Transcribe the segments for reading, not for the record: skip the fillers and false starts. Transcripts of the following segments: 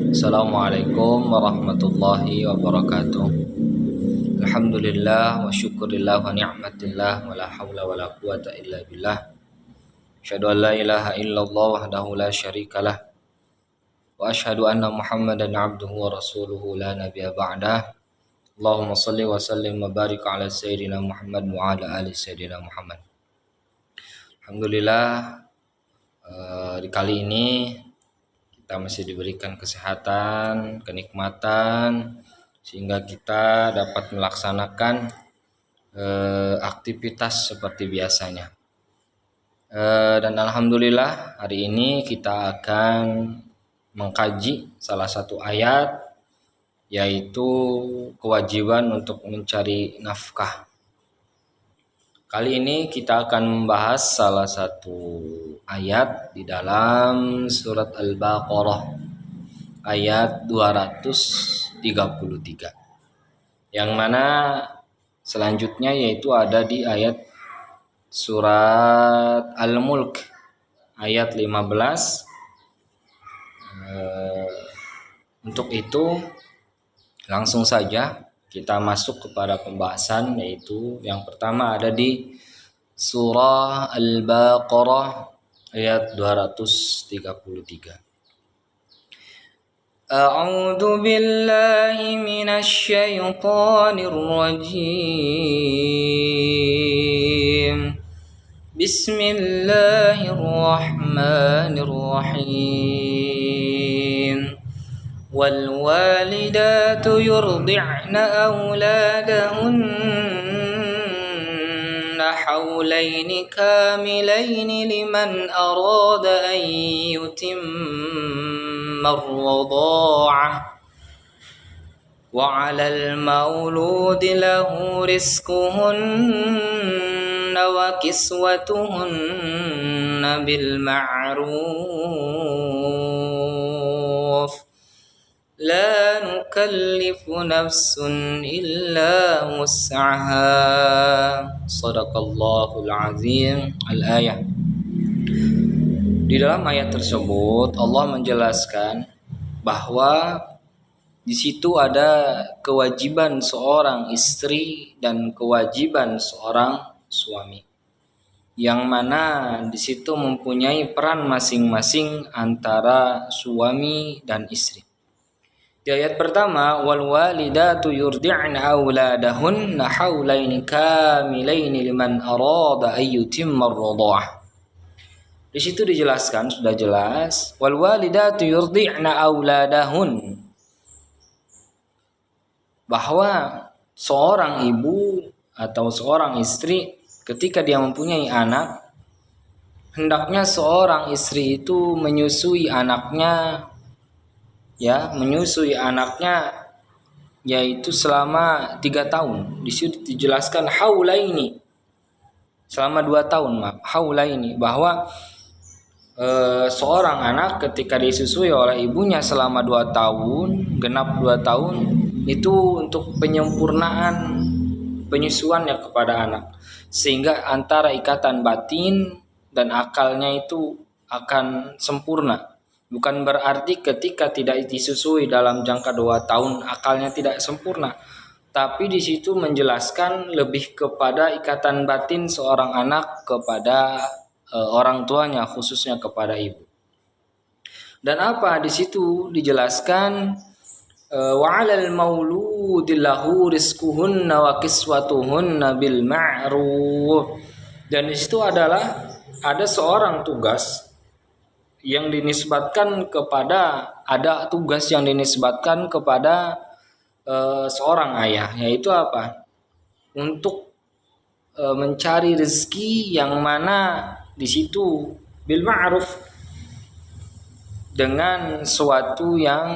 Assalamualaikum warahmatullahi wabarakatuh. Alhamdulillah wa syukurillah wa ni'matillah wa la hawla wa la quwata illa billah. Asyhadu an la ilaha illallah wahdahu la syarikalah wa asyhadu anna Muhammadan abduhu wa rasuluhu la nabiyya ba'dah. Allahumma shalli wa sallim wa barik ala sayyidina Muhammad wa ala ali sayyidina Muhammad. Alhamdulillah, di kali ini kita masih diberikan kesehatan, kenikmatan, sehingga kita dapat melaksanakan aktivitas seperti biasanya. Dan alhamdulillah hari ini kita akan mengkaji salah satu ayat, yaitu kewajiban untuk mencari nafkah. Kali ini kita akan membahas salah satu ayat di dalam surat Al-Baqarah ayat 233, yang mana selanjutnya yaitu ada di ayat surat Al-Mulk ayat 15. Untuk itu langsung saja kita masuk kepada pembahasan, yaitu yang pertama ada di surah Al-Baqarah ayat 233. A'udzu billahi minasy syaithanir rajim. Bismillahirrahmanirrahim. والوالدات يرضعن أولادهن حولين كاملين لمن أراد أن يتم الرضاعة وعلى المولود له رزقهن وكسوتهن بالمعروف لا نكلف نفس إلا وسعها صدق الله العظيم al-ayah. Di dalam ayat tersebut Allah menjelaskan bahwa di situ ada kewajiban seorang istri dan kewajiban seorang suami, yang mana di situ mempunyai peran masing-masing antara suami dan istri. Di ayat pertama, wal walidatu yurdi'na auladahunna haulaini kamilaini liman arada ay yutimma ar-radha'ah. Di situ dijelaskan, sudah jelas, wal walidatu yurdi'na auladahun, bahwa seorang ibu atau seorang istri ketika dia mempunyai anak, hendaknya seorang istri itu menyusui anaknya, yaitu selama 3 tahun. Di situ dijelaskan haulaini, selama 2 tahun, haulaini, bahwa seorang anak ketika disusui oleh ibunya selama 2 tahun, genap 2 tahun, itu untuk penyempurnaan penyusuannya kepada anak, sehingga antara ikatan batin dan akalnya itu akan sempurna. Bukan berarti ketika tidak disusui dalam jangka 2 tahun akalnya tidak sempurna, tapi di situ menjelaskan lebih kepada ikatan batin seorang anak kepada orang tuanya, khususnya kepada ibu. Dan apa di situ dijelaskan, wa 'alal mauludi lahu rizquhunna wa kiswatuhunna bil ma'ruf. Dan di situ adalah ada seorang tugas yang dinisbatkan kepada, ada tugas yang dinisbatkan kepada seorang ayah, yaitu apa? Untuk mencari rezeki yang mana di situ bil ma'ruf, dengan suatu yang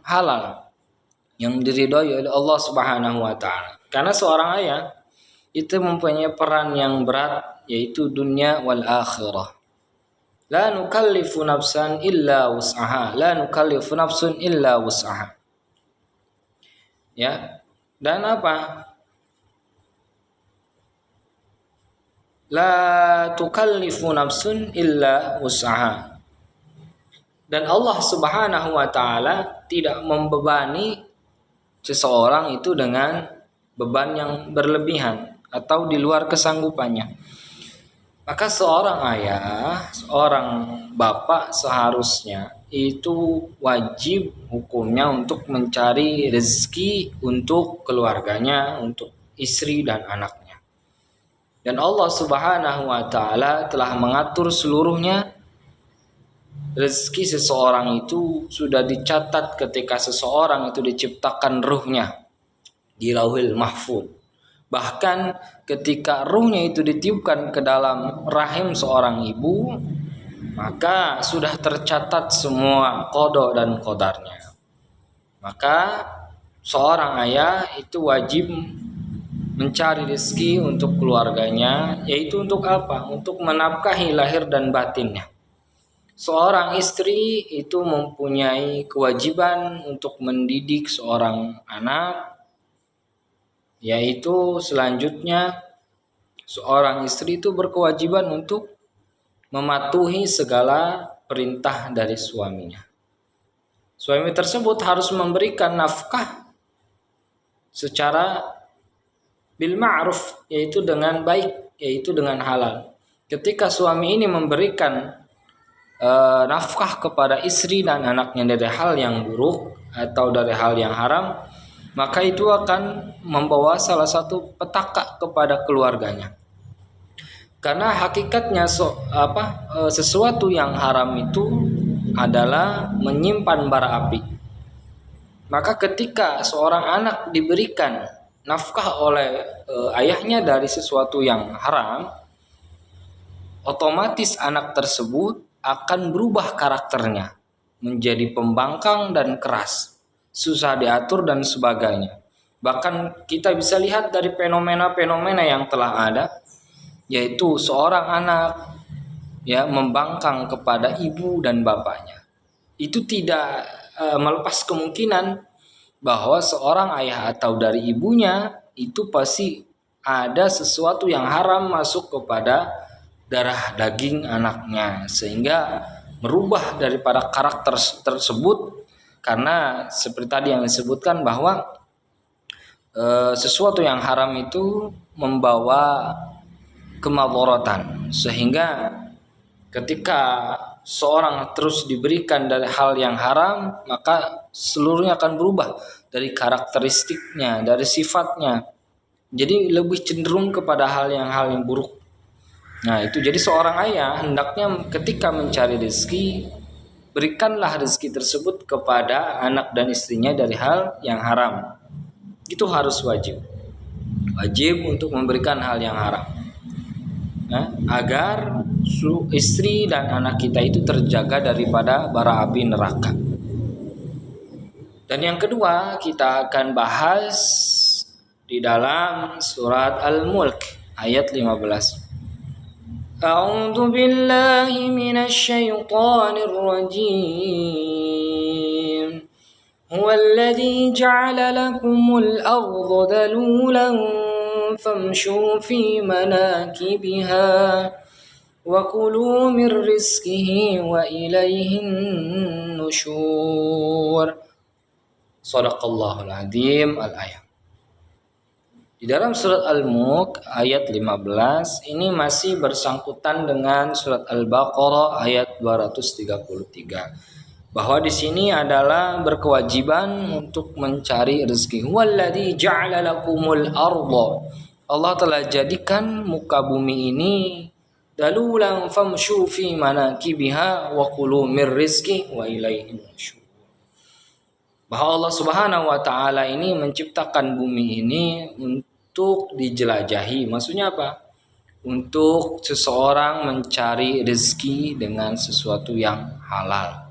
halal, yang diridhoi oleh Allah Subhanahu wa taala. Karena seorang ayah itu mempunyai peran yang berat, yaitu dunia wal akhirah. La nukallifu nafsan illa wus'aha, la nukallifu nafsun illa wus'aha. Ya. Dan apa? La tukallifu nafsun illa wus'aha. Dan Allah Subhanahu wa taala tidak membebani seseorang itu dengan beban yang berlebihan atau di luar kesanggupannya. Maka seorang ayah, seorang bapak seharusnya itu wajib hukumnya untuk mencari rezeki untuk keluarganya, untuk istri dan anaknya. Dan Allah Subhanahu wa taala telah mengatur seluruhnya. Rezeki seseorang itu sudah dicatat ketika seseorang itu diciptakan ruhnya di Lauhil Mahfuz. Bahkan ketika ruhnya itu ditiupkan ke dalam rahim seorang ibu, maka sudah tercatat semua qada dan qadarnya. Maka seorang ayah itu wajib mencari rezeki untuk keluarganya, yaitu untuk apa? Untuk menafkahi lahir dan batinnya. Seorang istri itu mempunyai kewajiban untuk mendidik seorang anak, yaitu selanjutnya seorang istri itu berkewajiban untuk mematuhi segala perintah dari suaminya. Suami tersebut harus memberikan nafkah secara bil ma'ruf, yaitu dengan baik, yaitu dengan halal. Ketika suami ini memberikan nafkah kepada istri dan anaknya dari hal yang buruk atau dari hal yang haram, maka itu akan membawa salah satu petaka kepada keluarganya. Karena hakikatnya sesuatu yang haram itu adalah menyimpan bara api. Maka ketika seorang anak diberikan nafkah oleh ayahnya dari sesuatu yang haram, otomatis anak tersebut akan berubah karakternya menjadi pembangkang dan keras, susah diatur dan sebagainya. Bahkan kita bisa lihat dari fenomena-fenomena yang telah ada, yaitu seorang anak membangkang kepada ibu dan bapaknya. Itu tidak melepas kemungkinan bahwa seorang ayah atau dari ibunya itu pasti ada sesuatu yang haram masuk kepada darah daging anaknya, sehingga merubah daripada karakter tersebut. Karena seperti tadi yang disebutkan bahwa sesuatu yang haram itu membawa kemadharatan, sehingga ketika seorang terus diberikan dari hal yang haram, maka seluruhnya akan berubah dari karakteristiknya, dari sifatnya, jadi lebih cenderung kepada hal yang buruk. Nah itu, jadi seorang ayah hendaknya ketika mencari rezeki, berikanlah rezeki tersebut kepada anak dan istrinya dari hal yang haram. Itu harus wajib untuk memberikan hal yang haram, agar istri dan anak kita itu terjaga daripada bara api neraka. Dan yang kedua kita akan bahas di dalam surat Al-Mulk ayat 15. A'udzu billahi minasy syaithanir rajim. Huwallazi ja'ala lakumul arda dalulan famshu fi manakibiha wa kulu min rizqihi wa ilaihin nusyur. Shadaqallahul azim. Al-ayat. Di dalam surat Al-Mulk ayat 15 ini masih bersangkutan dengan surat Al-Baqarah ayat 233. Bahwa di sini adalah berkewajiban untuk mencari rezeki. Walladzi ja'ala lakumul arda. Allah telah jadikan muka bumi ini dalulan famshu fi manakibiha wa kulu mir rizqi wa ilaihin nusyur. Bahwa Allah Subhanahu wa taala ini menciptakan bumi ini untuk dijelajahi. Maksudnya apa? Untuk seseorang mencari rezeki dengan sesuatu yang halal.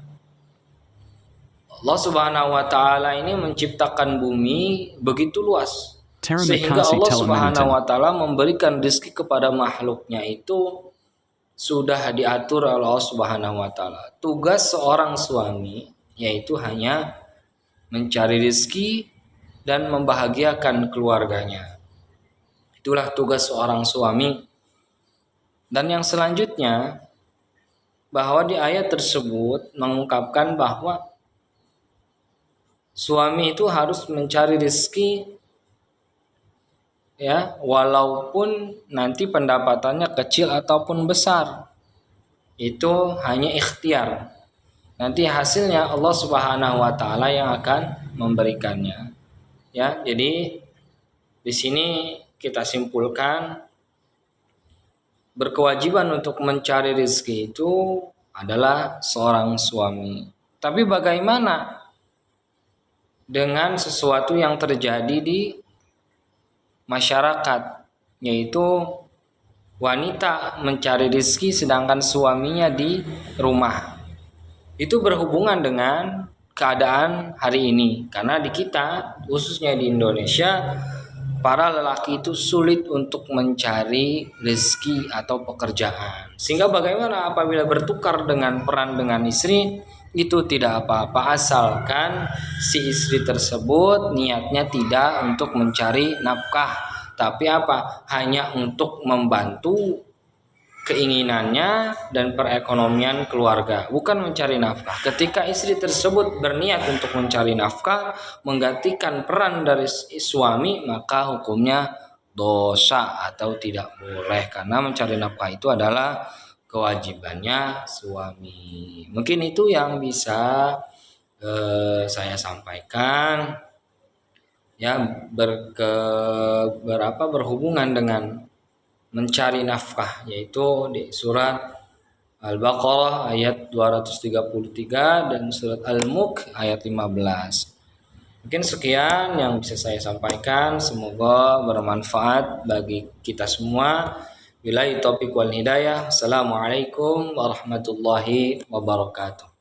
Allah Subhanahu wa taala ini menciptakan bumi begitu luas, sehingga Allah Subhanahu wa taala memberikan rezeki kepada makhluknya itu sudah diatur oleh Allah Subhanahu wa taala. Tugas seorang suami yaitu hanya mencari rezeki dan membahagiakan keluarganya. Itulah tugas seorang suami. Dan yang selanjutnya, bahwa di ayat tersebut mengungkapkan bahwa suami itu harus mencari rezeki, ya, walaupun nanti pendapatannya kecil ataupun besar. Itu hanya ikhtiar. Nanti hasilnya Allah Subhanahu wa taala yang akan memberikannya. Ya, jadi di sini kita simpulkan berkewajiban untuk mencari rezeki itu adalah seorang suami. Tapi bagaimana dengan sesuatu yang terjadi di masyarakat, yaitu wanita mencari rezeki sedangkan suaminya di rumah? Itu berhubungan dengan keadaan hari ini, karena di kita khususnya di Indonesia para lelaki itu sulit untuk mencari rezeki atau pekerjaan, sehingga bagaimana apabila bertukar dengan peran dengan istri itu tidak apa-apa, asalkan si istri tersebut niatnya tidak untuk mencari nafkah, tapi hanya untuk membantu keinginannya dan perekonomian keluarga, bukan mencari nafkah. Ketika istri tersebut berniat untuk mencari nafkah, menggantikan peran dari suami, maka hukumnya dosa atau tidak boleh, karena mencari nafkah itu adalah kewajibannya suami. Mungkin itu yang bisa saya sampaikan, ya, berhubungan dengan mencari nafkah, yaitu di surat Al-Baqarah ayat 233 dan surat Al-Mulk ayat 15. Mungkin sekian yang bisa saya sampaikan, semoga bermanfaat bagi kita semua. Billahi taufiq wal hidayah. Assalamualaikum warahmatullahi wabarakatuh.